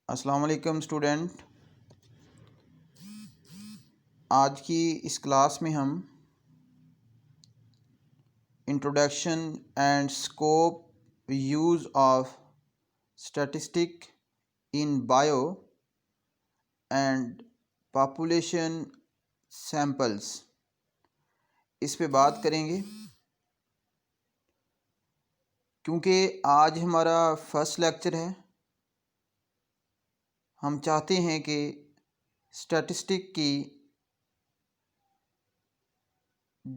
अस्सलाम वालेकुम स्टूडेंट। आज की इस क्लास में हम introduction and scope use of statistic in bio and population samples इस पे बात करेंगे। क्योंकि आज हमारा फर्स्ट लेक्चर है, हम चाहते हैं कि स्टैटिस्टिक की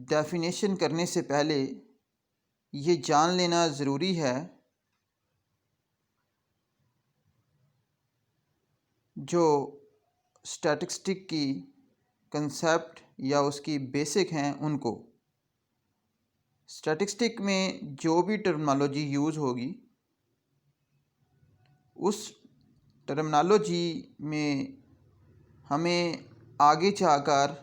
डेफिनेशन करने से पहले ये जान लेना ज़रूरी है जो स्टैटिस्टिक की कंसेप्ट या उसकी बेसिक हैं उनको। स्टैटिस्टिक में जो भी टर्मिनोलॉजी यूज़ होगी उस टर्मिनोलॉजी में हमें आगे जाकर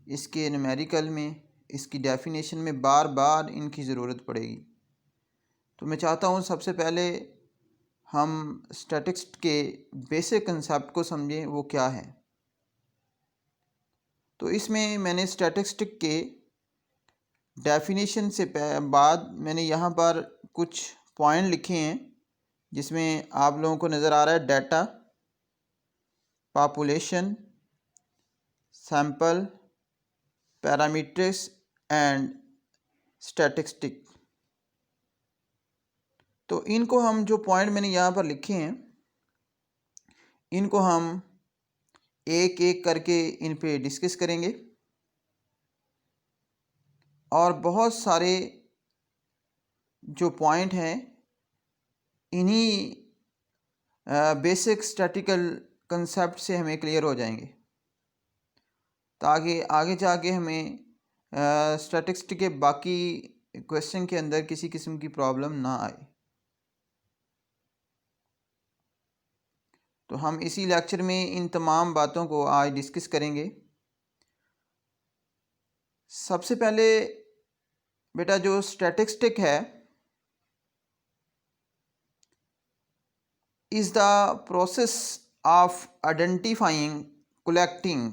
इसके न्यूमेरिकल में, इसकी डेफिनेशन में बार बार इनकी ज़रूरत पड़ेगी। तो मैं चाहता हूँ सबसे पहले हम स्टैटिस्टिक्स के बेसिक कंसेप्ट को समझें, वो क्या है। तो इसमें मैंने स्टैटिस्टिक्स के डेफिनेशन से बाद मैंने यहाँ पर कुछ पॉइंट लिखे हैं जिसमें आप लोगों को नज़र आ रहा है data, population, sample, parameters and statistic. तो इनको हम जो पॉइंट मैंने यहाँ पर लिखे हैं इनको हम एक एक करके इन पे डिस्कस करेंगे और बहुत सारे जो पॉइंट हैं इन्हीं बेसिक स्टैटिकल कंसेप्ट से हमें क्लियर हो जाएंगे ताकि आगे जाके हमें स्टैटिस्टिक्स के बाकी क्वेश्चन के अंदर किसी किस्म की प्रॉब्लम ना आए। तो हम इसी लेक्चर में इन तमाम बातों को आज डिस्कस करेंगे। सबसे पहले बेटा जो स्टैटिस्टिक है is the process of identifying, collecting,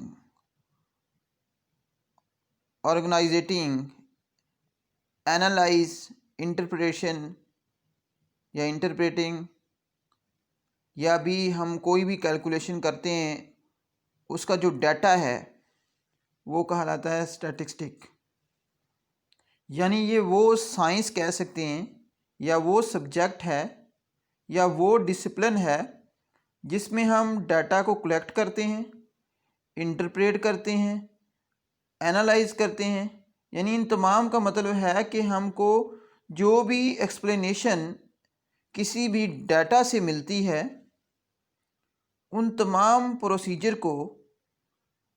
organizing, analyse, interpretation या इंटरप्रेटिंग, या भी हम कोई भी कैलकुलेशन करते हैं उसका जो डाटा है वो कहलाता है स्टैटिस्टिक। यानी ये वो साइंस कह सकते हैं या वो सब्जेक्ट है या वो डिसिप्लिन है जिसमें हम डाटा को कलेक्ट करते हैं, इंटरप्रेट करते हैं, एनालाइज करते हैं। यानी इन तमाम का मतलब है कि हमको जो भी एक्सप्लेनेशन किसी भी डाटा से मिलती है उन तमाम प्रोसीजर को,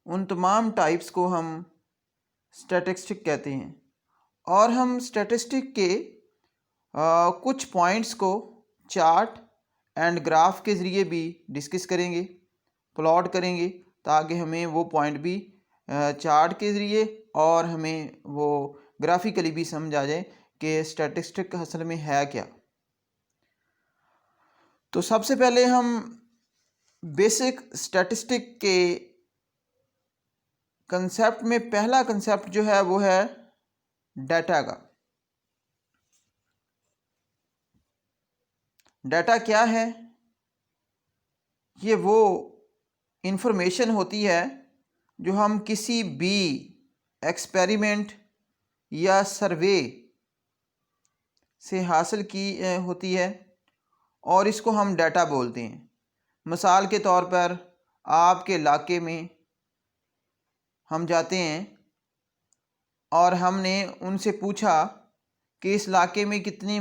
उन तमाम टाइप्स को हम स्टैटिस्टिक कहते हैं। और हम स्टैटिस्टिक के कुछ पॉइंट्स को चार्ट एंड ग्राफ के ज़रिए भी डिस्कस करेंगे, प्लॉट करेंगे, ताकि हमें वो पॉइंट भी चार्ट के ज़रिए और हमें वो ग्राफिकली भी समझ आ जाए कि स्टैटिस्टिक असल में है क्या। तो सबसे पहले हम बेसिक स्टैटिस्टिक के कंसेप्ट में पहला कंसेप्ट जो है वो है डाटा का। डाटा क्या है? ये वो इंफॉर्मेशन होती है जो हम किसी भी एक्सपेरिमेंट या सर्वे से हासिल की होती है और इसको हम डाटा बोलते हैं। मिसाल के तौर पर आपके इलाके में हम जाते हैं और हमने उनसे पूछा कि इस इलाके में कितने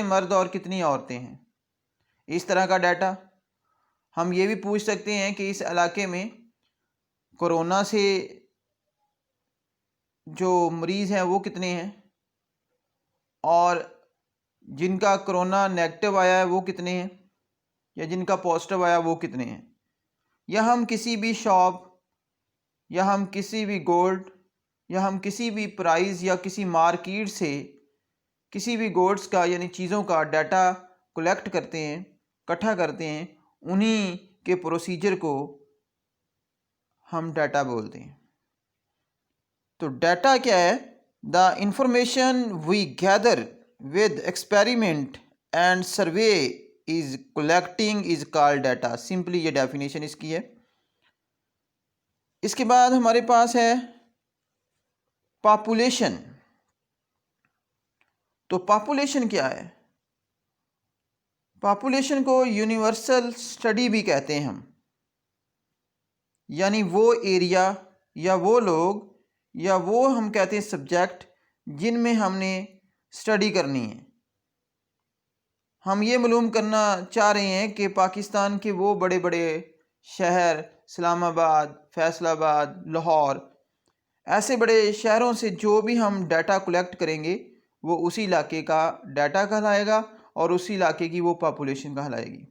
मर्द और कितनी औरतें हैं। इस तरह का डाटा। हम ये भी पूछ सकते हैं कि इस इलाके में कोरोना से जो मरीज़ हैं वो कितने हैं और जिनका कोरोना नेगेटिव आया है वो कितने हैं या जिनका पॉजिटिव आया वो कितने हैं। या हम किसी भी शॉप या हम किसी भी गोल्ड या हम किसी भी प्राइस या किसी मार्केट से किसी भी गुड्स का यानी चीज़ों का डाटा कलेक्ट करते हैं, इकट्ठा करते हैं उन्हीं के प्रोसीजर को हम डाटा बोलते हैं। तो डाटा क्या है? The information we gather with experiment and survey is collecting is called data. Simply ये डेफिनेशन इसकी है। इसके बाद हमारे पास है पॉपुलेशन। तो पॉपुलेशन क्या है? पॉपुलेशन को यूनिवर्सल स्टडी भी कहते हैं हम, यानी वो एरिया या वो लोग या वो हम कहते हैं सब्जेक्ट जिनमें हमने स्टडी करनी है। हम ये मालूम करना चाह रहे हैं कि पाकिस्तान के वो बड़े बड़े शहर, इस्लामाबाद, फैसलाबाद, लाहौर, ऐसे बड़े शहरों से जो भी हम डाटा कलेक्ट करेंगे वो उसी इलाके का डाटा कहलाएगा और उसी इलाके की वो पॉपुलेशन कहलाएगी।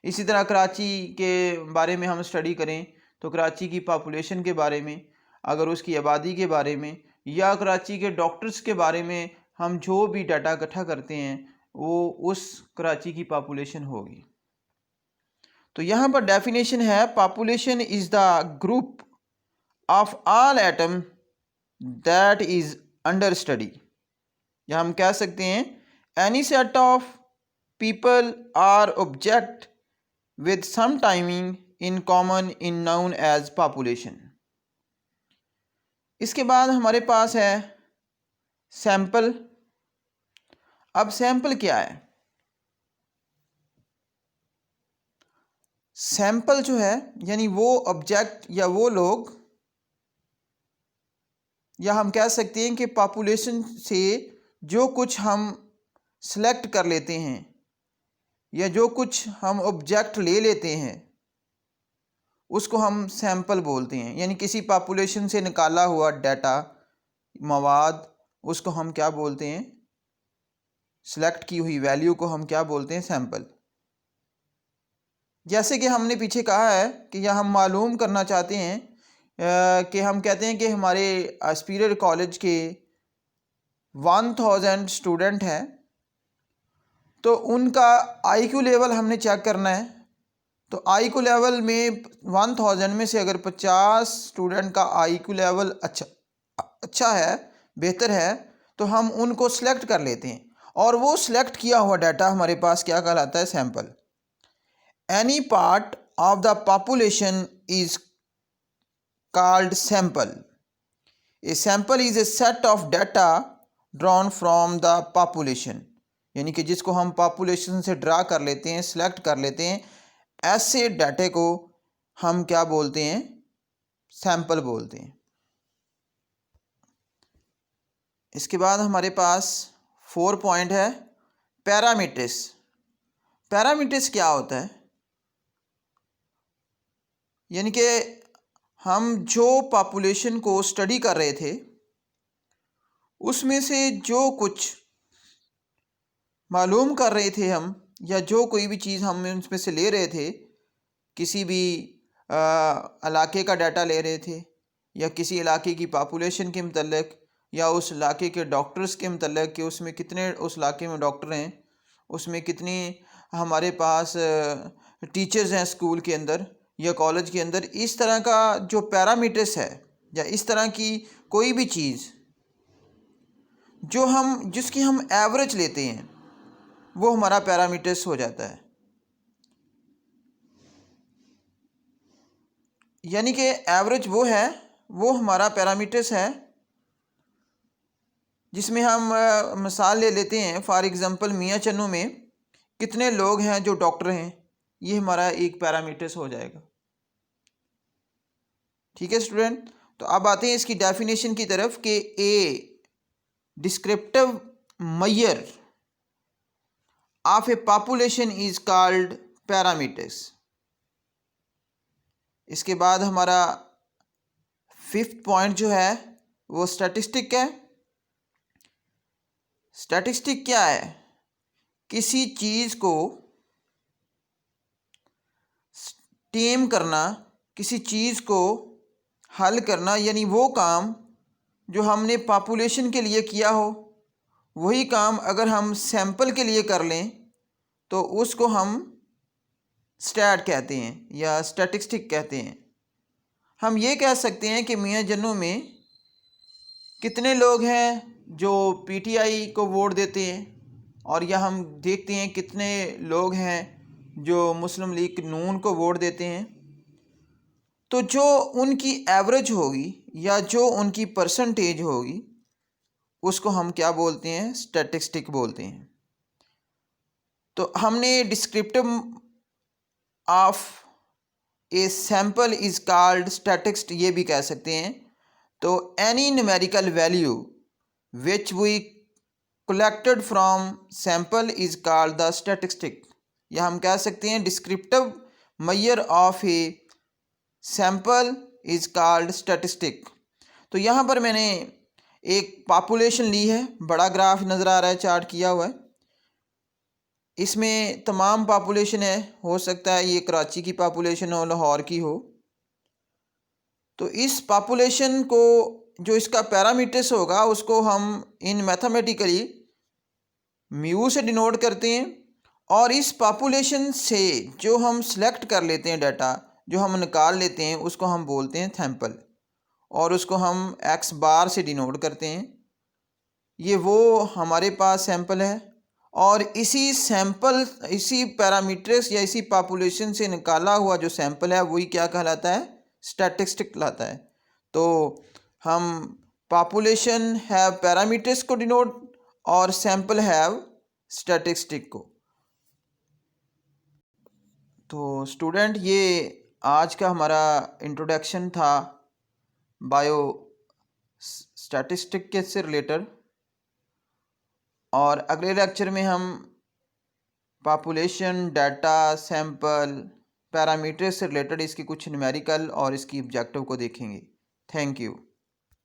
इसी तरह कराची के बारे में हम स्टडी करें तो कराची की पॉपुलेशन के बारे में, अगर उसकी आबादी के बारे में या कराची के डॉक्टर्स के बारे में हम जो भी डाटा इकट्ठा करते हैं वो उस कराची की पॉपुलेशन होगी। तो यहाँ पर डेफिनेशन है, population is the group of all atom that is under study. या हम कह सकते हैं any set of people or object with some timing in common in known as population। इसके बाद हमारे पास है सैंपल। अब सैंपल क्या है? सैंपल जो है यानी वो ऑब्जेक्ट या वो लोग, या हम कह सकते हैं कि पॉपुलेशन से जो कुछ हम सेलेक्ट कर लेते हैं या जो कुछ हम ऑब्जेक्ट ले लेते हैं उसको हम सैंपल बोलते हैं। यानी किसी पॉपुलेशन से निकाला हुआ डाटा, मवाद, उसको हम क्या बोलते हैं? सेलेक्ट की हुई वैल्यू को हम क्या बोलते हैं? सैंपल। जैसे कि हमने पीछे कहा है कि यह हम मालूम करना चाहते हैं कि हम कहते हैं कि हमारे सुपीरियर कॉलेज के 1000 स्टूडेंट हैं, तो उनका आईक्यू लेवल हमने चेक करना है। तो आईक्यू लेवल में 1000 में से अगर 50 स्टूडेंट का आईक्यू लेवल अच्छा है, बेहतर है, तो हम उनको सिलेक्ट कर लेते हैं और वो सिलेक्ट किया हुआ डाटा हमारे पास क्या कहलाता है? Sample. Any part of the population is called sample. A sample is a set of data drawn from the population. यानी कि जिसको हम पॉपुलेशन से ड्रा कर लेते हैं, सिलेक्ट कर लेते हैं, ऐसे डाटे को हम क्या बोलते हैं? सैंपल बोलते हैं। इसके बाद हमारे पास 4 पॉइंट है पैरामीटर्स। पैरामीटर्स क्या होता है? यानी कि हम जो पॉपुलेशन को स्टडी कर रहे थे उसमें से जो कुछ मालूम कर रहे थे हम, या जो कोई भी चीज़ हम उसमें से ले रहे थे, किसी भी इलाके का डाटा ले रहे थे या किसी इलाके की पॉपुलेशन के मतलब या उस इलाके के डॉक्टर्स के मतलब कि उसमें कितने उस इलाके में डॉक्टर हैं, उसमें कितनी हमारे पास टीचर्स हैं स्कूल के अंदर या कॉलेज के अंदर, इस तरह का जो पैरामीटर्स है या इस तरह की कोई भी चीज़ जो हम जिसकी हम एवरेज लेते हैं वो हमारा पैरामीटर्स हो जाता है। यानी कि एवरेज वो है, वो हमारा पैरामीटर्स है जिसमें हम मिसाल ले लेते हैं, फॉर एग्ज़ाम्पल मियाँ चन्नू में कितने लोग हैं जो डॉक्टर हैं, ये हमारा एक पैरामीटर्स हो जाएगा। ठीक है स्टूडेंट, तो अब आते हैं इसकी डेफिनेशन की तरफ कि a descriptive measure of a population is called parameters. इसके बाद हमारा 5th पॉइंट जो है वो स्टैटिस्टिक है। स्टैटिस्टिक क्या है? किसी चीज़ को टेम करना, किसी चीज़ को हल करना, यानी वो काम जो हमने पॉपुलेशन के लिए किया हो वही काम अगर हम सैंपल के लिए कर लें तो उसको हम स्टैट कहते हैं या स्टैटिस्टिक कहते हैं। हम ये कह सकते हैं कि मियाँ जन्नू में कितने लोग हैं जो पीटीआई को वोट देते हैं, और या हम देखते हैं कितने लोग हैं जो मुस्लिम लीग नून को वोट देते हैं। तो जो उनकी एवरेज होगी या जो उनकी परसेंटेज होगी उसको हम क्या बोलते हैं, स्टैटिस्टिक बोलते हैं। तो हमने descriptive of a sample is called statist ये भी कह सकते हैं। तो any numerical value which we collected from sample is called the statistic, या हम कह सकते हैं descriptive measure of a sample is called statistic. तो यहाँ पर मैंने एक पॉपुलेशन ली है, बड़ा ग्राफ नज़र आ रहा है, चार्ट किया हुआ है। इसमें तमाम पॉपुलेशन है, हो सकता है ये कराची की पॉपुलेशन हो, लाहौर की हो। तो इस पॉपुलेशन को जो इसका पैरामीटर्स होगा उसको हम इन मैथमेटिकली म्यू से डिनोट करते हैं, और इस पॉपुलेशन से जो हम सेलेक्ट कर लेते हैं डाटा, जो हम निकाल लेते हैं, उसको हम बोलते हैं सैम्पल, और उसको हम एक्स बार से डिनोट करते हैं। ये वो हमारे पास सैम्पल है, और इसी सैम्पल, इसी पैरामीटर्स या इसी पॉपुलेशन से निकाला हुआ जो सैम्पल है वही क्या कहलाता है, स्टैटिस्टिक कहलाता है। तो हम पॉपुलेशन हैव पैरामीटर्स को डिनोट और सैम्पल हैव स्टैटिस्टिक को। तो स्टूडेंट, ये आज का हमारा इंट्रोडक्शन था बायो स्टैटिस्टिक के से रिलेटेड, और अगले लेक्चर में हम पॉपुलेशन, डाटा, सैंपल, पैरामीटर्स से रिलेटेड इसकी कुछ न्यूमेरिकल और इसकी ऑब्जेक्टिव को देखेंगे। Thank you.